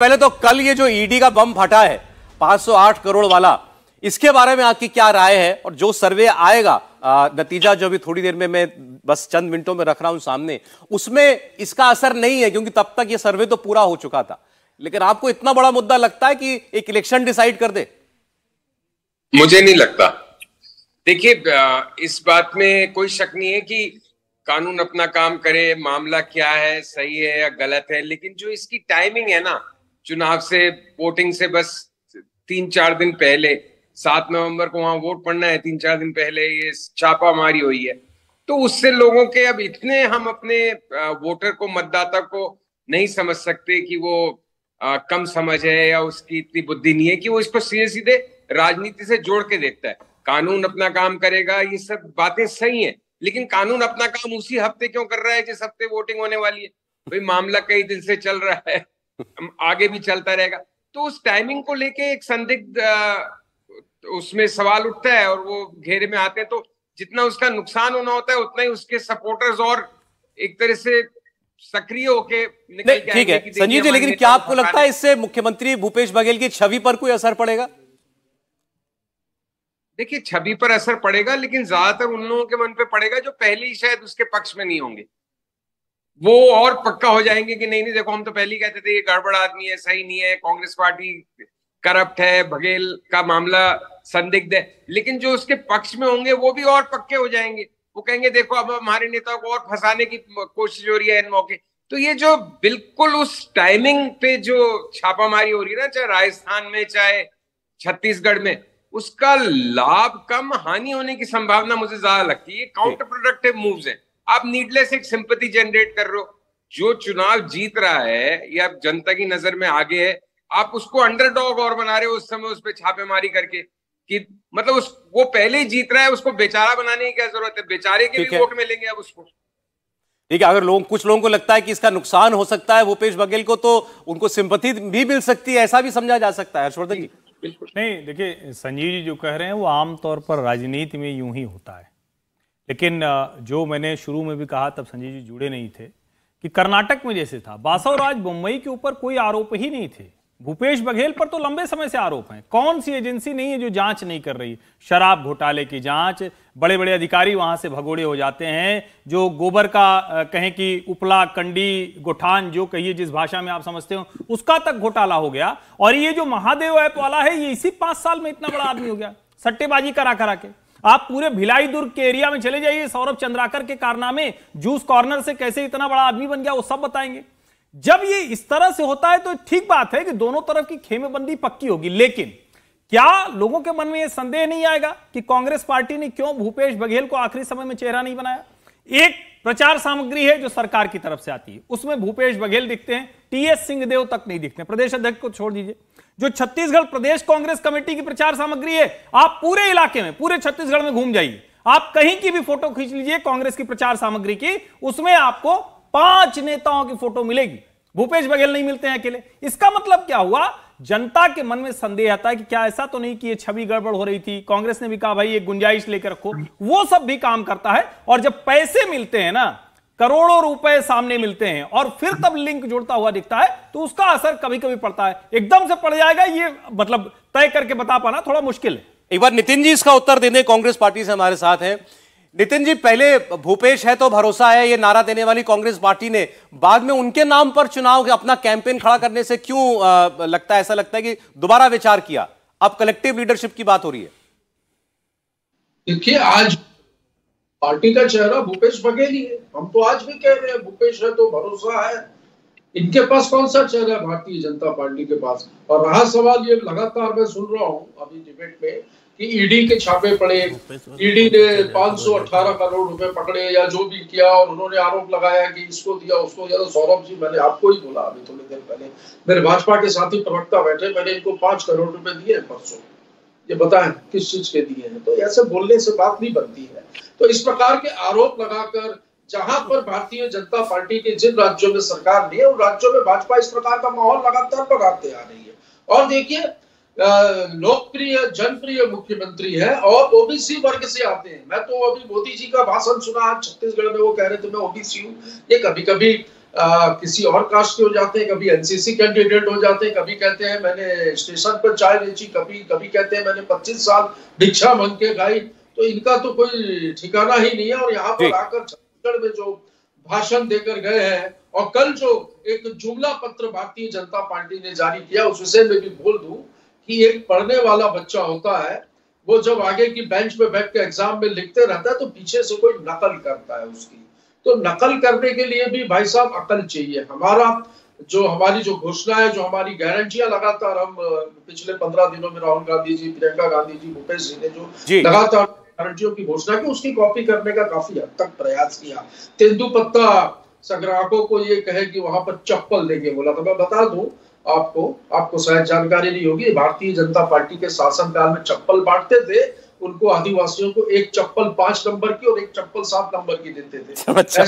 पहले तो कल ये जो ईडी का बम फटा है 508 करोड़ वाला, इसके बारे में आपकी क्या राय है? और जो सर्वे आएगा, नतीजा जो भी थोड़ी देर में मैं बस चंद मिनटों में रख रहा हूं सामने, उसमें इसका असर नहीं है क्योंकि तब तक ये सर्वे तो पूरा हो चुका था। लेकिन आपको इतना बड़ा मुद्दा लगता है कि एक इलेक्शन डिसाइड कर दे? मुझे नहीं लगता। देखिए, इस बात में कोई शक नहीं है कि कानून अपना काम करे, मामला क्या है, सही है या गलत है, लेकिन जो इसकी टाइमिंग है ना, चुनाव से, वोटिंग से बस 3-4 दिन पहले, 7 नवंबर को वहां वोट पड़ना है, 3-4 दिन पहले ये छापामारी हुई है, तो उससे लोगों के अब इतने हम अपने वोटर को, मतदाता को नहीं समझ सकते कि वो कम समझ है या उसकी इतनी बुद्धि नहीं है कि वो इसको सीधे सीधे राजनीति से जोड़ के देखता है। कानून अपना काम करेगा, ये सब बातें सही हैं, लेकिन कानून अपना काम उसी हफ्ते क्यों कर रहा है जिस हफ्ते वोटिंग होने वाली है? भाई, मामला कई दिन से चल रहा है, आगे भी चलता रहेगा, तो उस टाइमिंग को लेके एक संदिग्ध उसमें सवाल उठता है और वो घेरे में आते हैं। तो जितना उसका नुकसान होना होता है उतना ही उसके सपोर्टर्स और एक तरह से सक्रिय होके निकल के ठीक है संजीव जी, लेकिन क्या आपको लगता है इससे मुख्यमंत्री भूपेश बघेल की छवि पर कोई असर पड़ेगा? देखिए, छवि पर असर पड़ेगा, लेकिन ज्यादातर उन लोगों के मन पे पड़ेगा जो पहले ही शायद उसके पक्ष में नहीं होंगे। वो और पक्का हो जाएंगे कि नहीं देखो, हम तो पहले ही कहते थे ये गड़बड़ आदमी है, सही नहीं है, कांग्रेस पार्टी करप्ट है, बघेल का मामला संदिग्ध है। लेकिन जो उसके पक्ष में होंगे वो भी और पक्के हो जाएंगे, वो कहेंगे देखो अब हमारे नेता को और फंसाने की कोशिश हो रही है इन मौके। तो ये जो बिल्कुल उस टाइमिंग पे जो छापामारी हो रही है ना, चाहे राजस्थान में चाहे छत्तीसगढ़ में, उसका लाभ कम, हानि होने की संभावना मुझे ज्यादा लगती है। काउंटर प्रोडक्टिव मूव्स हैं। आप नीडलेस एक सिंपैथी जनरेट कर रहे हो। जो चुनाव जीत रहा है या जनता की नजर में आगे है, आप उसको अंडरडॉग और बना रहे हो उस समय उस पर छापेमारी करके, कि मतलब वो पहले ही जीत रहा है, उसको बेचारा बनाने की क्या जरूरत है? बेचारे के भी वोट मिलेंगे अब उसको। ठीक है, अगर कुछ लोगों को लगता है कि इसका नुकसान हो सकता है भूपेश बघेल को, तो उनको सिंपैथी भी मिल सकती है, ऐसा भी समझा जा सकता है। हर्षवर्धन जी? बिल्कुल नहीं। देखिए, संजीव जी जो कह रहे हैं वो आमतौर पर राजनीति में यूं ही होता है, लेकिन जो मैंने शुरू में भी कहा, तब संजीव जी जुड़े नहीं थे, कि कर्नाटक में जैसे था बासवराज बोम्मई के ऊपर कोई आरोप ही नहीं थे, भूपेश बघेल पर तो लंबे समय से आरोप हैं। कौन सी एजेंसी नहीं है जो जांच नहीं कर रही? शराब घोटाले की जांच, बड़े बड़े अधिकारी वहां से भगोड़े हो जाते हैं, जो गोबर का कहें कि उपला, कंडी, गोठान, जो कहिए जिस भाषा में आप समझते हो, उसका तक घोटाला हो गया। और ये जो महादेव ऐप वाला है, ये इसी 5 साल में इतना बड़ा आदमी हो गया, सट्टेबाजी करा करा के। आप पूरे भिलाई दुर्ग के एरिया में चले जाइए, सौरभ चंद्राकर के कारनामे, जूस कॉर्नर से कैसे इतना बड़ा आदमी बन गया, वो सब बताएंगे। जब ये इस तरह से होता है तो ठीक बात है कि दोनों तरफ की खेमेबंदी पक्की होगी, लेकिन क्या लोगों के मन में यह संदेह नहीं आएगा कि कांग्रेस पार्टी ने क्यों भूपेश बघेल को आखिरी समय में चेहरा नहीं बनाया? एक प्रचार सामग्री है जो सरकार की तरफ से आती है, उसमें भूपेश बघेल दिखते हैं, टीएस सिंहदेव तक नहीं दिखते। प्रदेश अध्यक्ष को छोड़ दीजिए, जो छत्तीसगढ़ प्रदेश कांग्रेस कमेटी की प्रचार सामग्री है, आप पूरे इलाके में, पूरे छत्तीसगढ़ में घूम जाइए, आप कहीं की भी फोटो खींच लीजिए कांग्रेस की प्रचार सामग्री की, उसमें आपको 5 नेताओं की फोटो मिलेगी, भूपेश बघेल नहीं मिलते हैं अकेले। इसका मतलब क्या हुआ? जनता के मन में संदेह आता है कि क्या ऐसा तो नहीं कि ये छवि गड़बड़ हो रही थी? कांग्रेस ने भी कहा भाई एक गुंजाइश लेकर रखो, वो सब भी काम करता है। और जब पैसे मिलते हैं ना, करोड़ों रुपए सामने मिलते हैं, और फिर तब लिंक जुड़ता हुआ दिखता है, तो उसका असर कभी कभी पड़ता है। एकदम से पड़ जाएगा ये मतलब तय करके बता पाना थोड़ा मुश्किल है। एक बार नितिन जी इसका उत्तर देने, कांग्रेस पार्टी से हमारे साथ हैं। नितिन जी, पहले भूपेश है तो भरोसा है, ये नारा देने वाली कांग्रेस पार्टी ने बाद में उनके नाम पर चुनाव अपना कैंपेन खड़ा करने से क्यों लगता है, ऐसा लगता है कि दोबारा विचार किया? अब कलेक्टिव लीडरशिप की बात हो रही है। देखिए, आज पार्टी का चेहरा भूपेश बघेल ही है। हम तो आज भी कह रहे हैं भूपेश है तो भरोसा है। इनके पास कौन सा चेहरा है भारतीय जनता पार्टी के पास? और रहा सवाल, ये लगातार मैं सुन रहा हूं अभी डिबेट में कि ईडी के छापे पड़े, ईडी ने 518 करोड़ रुपए पकड़े या जो भी किया, और उन्होंने आरोप लगाया कि इसको दिया उसको दिया। तो सौरभ जी, मैंने आपको ही बोला अभी थोड़ी देर पहले, मेरे भाजपा के साथी प्रवक्ता बैठे, मैंने इनको 5 करोड़ रुपए दिए परसों, ये बताएं किस चीज के दिए हैं? तो ऐसे बोलने से बात नहीं बनती है। तो इस प्रकार के आरोप लगाकर, जहां पर भारतीय जनता पार्टी के जिन राज्यों में सरकार नहीं है, उन राज्यों में भाजपा इस प्रकार का माहौल लगातार बनाते आ रही है। और देखिए, लोकप्रिय जनप्रिय मुख्यमंत्री है और ओबीसी वर्ग से आते हैं। मैं तो अभी मोदी जी का भाषण सुना आज छत्तीसगढ़ में, वो कह रहे थे मैं ओबीसी हूँ। ये कभी कभी किसी और कास्ट के हो जाते हैं, कभी एनसीसी कैंडिडेट हो जाते हैं, कभी कहते हैं मैंने स्टेशन पर चाय बेची, कभी कहते हैं मैंने 25 साल भिक्षा मांग के खाई। तो इनका तो कोई ठिकाना ही नहीं है। और यहाँ पर आकर छत्तीसगढ़ में जो भाषण देकर गए हैं, और कल जो एक जुमला पत्र भारतीय जनता पार्टी ने जारी किया, उस विषय में भी बोल दूं कि एक पढ़ने वाला बच्चा होता है, वो जब आगे की बेंच पे बैठ के एग्जाम में लिखते रहता है तो पीछे से कोई नकल करता है उसकी। तो नकल करने के लिए भी भाई साहब अकल चाहिए। हमारी जो घोषणा है, जो हमारी गारंटियां लगातार हम पिछले 15 दिनों में राहुल गांधी जी, प्रियंका गांधी जी, भूपेश जी ने जो लगातार गारंटियों की घोषणा की, उसकी कॉपी करने का काफी हद तक प्रयास किया। तेंदुपत्ता संग्राहकों को ये कहे कि वहां पर चप्पल देंगे बोला था। मैं बता दूं आपको शायद जानकारी नहीं होगी, भारतीय जनता पार्टी के शासनकाल में चप्पल बांटते थे, उनको आदिवासियों को एक चप्पल 5 नंबर की और एक चप्पल 7 नंबर की देते थे।